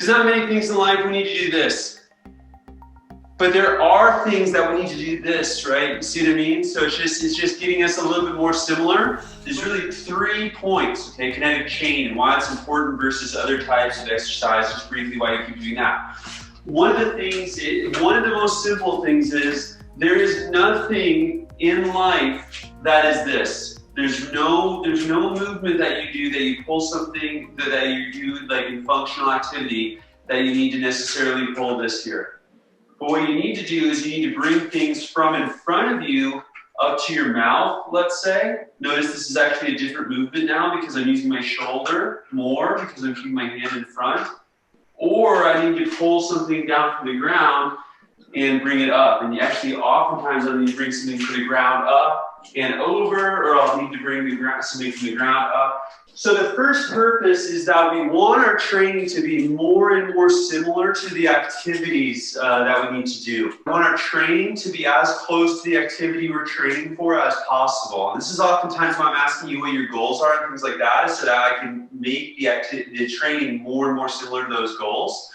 There's not many things in life we need to do this. But there are things that we need to do this, right? You see what I mean? So it's just getting us a little bit more similar. There's really 3 points, okay? Kinetic chain and why it's important versus other types of exercise, just briefly why you keep doing that. One of the most simple things is there is nothing in life that is this. There's no movement that you do, that you pull something, that you do like in functional activity, that you need to necessarily pull this here. But what you need to do is you need to bring things from in front of you up to your mouth, let's say. Notice this is actually a different movement now because I'm using my shoulder more because I'm keeping my hand in front. Or I need to pull something down from the ground and bring it up. And actually, oftentimes I'll need to bring something from the ground up and over, or I'll need to bring something from the ground up. So the first purpose is that we want our training to be more and more similar to the activities that we need to do. We want our training to be as close to the activity we're training for as possible. And this is oftentimes why I'm asking you what your goals are and things like that, is so that I can make the training more and more similar to those goals.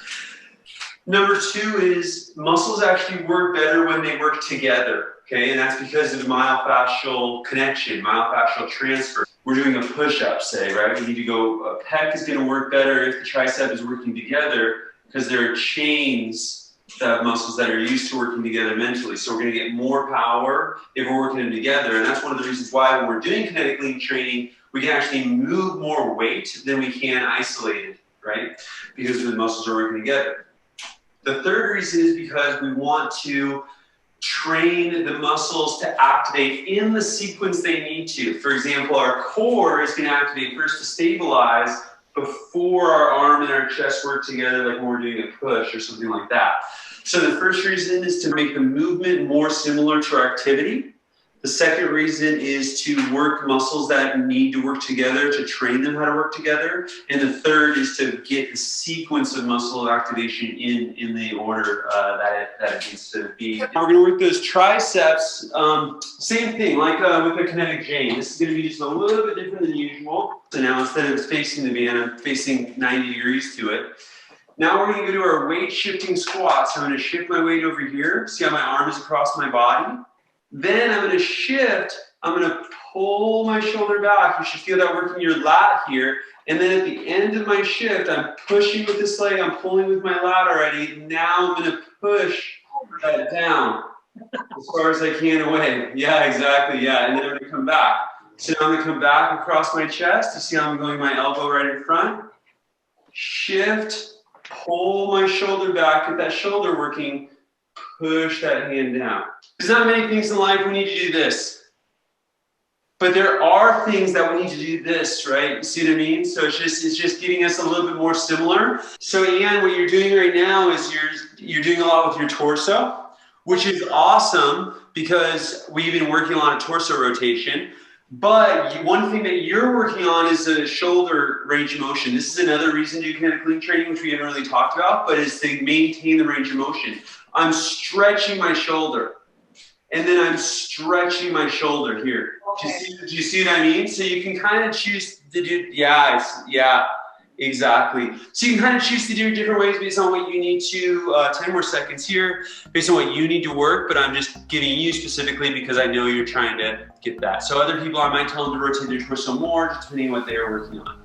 Number 2 is muscles actually work better when they work together, okay? And that's because of myofascial connection, myofascial transfer. We're doing a push-up, say, right? We need to go, a pec is gonna work better if the tricep is working together because there are chains of muscles that are used to working together mentally. So we're gonna get more power if we're working them together. And that's one of the reasons why when we're doing kinetic link training, we can actually move more weight than we can isolated, right? Because the muscles are working together. The third reason is because we want to train the muscles to activate in the sequence they need to. For example, our core is going to activate first to stabilize before our arm and our chest work together, like when we're doing a push or something like that. So the first reason is to make the movement more similar to our activity. The second reason is to work muscles that need to work together, to train them how to work together. And the third is to get the sequence of muscle activation in the order that it needs to be. We're going to work those triceps. Same thing, like with the kinetic chain. This is going to be just a little bit different than usual. So now instead of facing the band, I'm facing 90 degrees to it. Now we're going to go to our weight shifting squats. So I'm going to shift my weight over here. See how my arm is across my body? Then I'm going to shift, I'm going to pull my shoulder back. You should feel that working your lat here. And then at the end of my shift, I'm pushing with this leg, I'm pulling with my lat already. Now I'm going to push that down as far as I can away. Yeah, exactly, yeah. And then I'm going to come back. So now I'm going to come back across my chest. You see how I'm going my elbow right in front? Shift, pull my shoulder back, get that shoulder working, push that hand down. There's not many things in life we need to do this. But there are things that we need to do this, right? You see what I mean? So it's just getting us a little bit more similar. So Ian, what you're doing right now is you're doing a lot with your torso, which is awesome because we've been working a lot of torso rotation. But one thing that you're working on is the shoulder range of motion. This is another reason to do kinetic link training, which we haven't really talked about, but is to maintain the range of motion. I'm stretching my shoulder. And then I'm stretching my shoulder here. Okay. Do you see what I mean? So you can kind of choose to do, yeah, exactly. So you can kind of choose to do it different ways based on what you need to, 10 more seconds here, based on what you need to work, but I'm just giving you specifically because I know you're trying to get that. So other people, I might tell them to rotate their torso more, depending on what they are working on.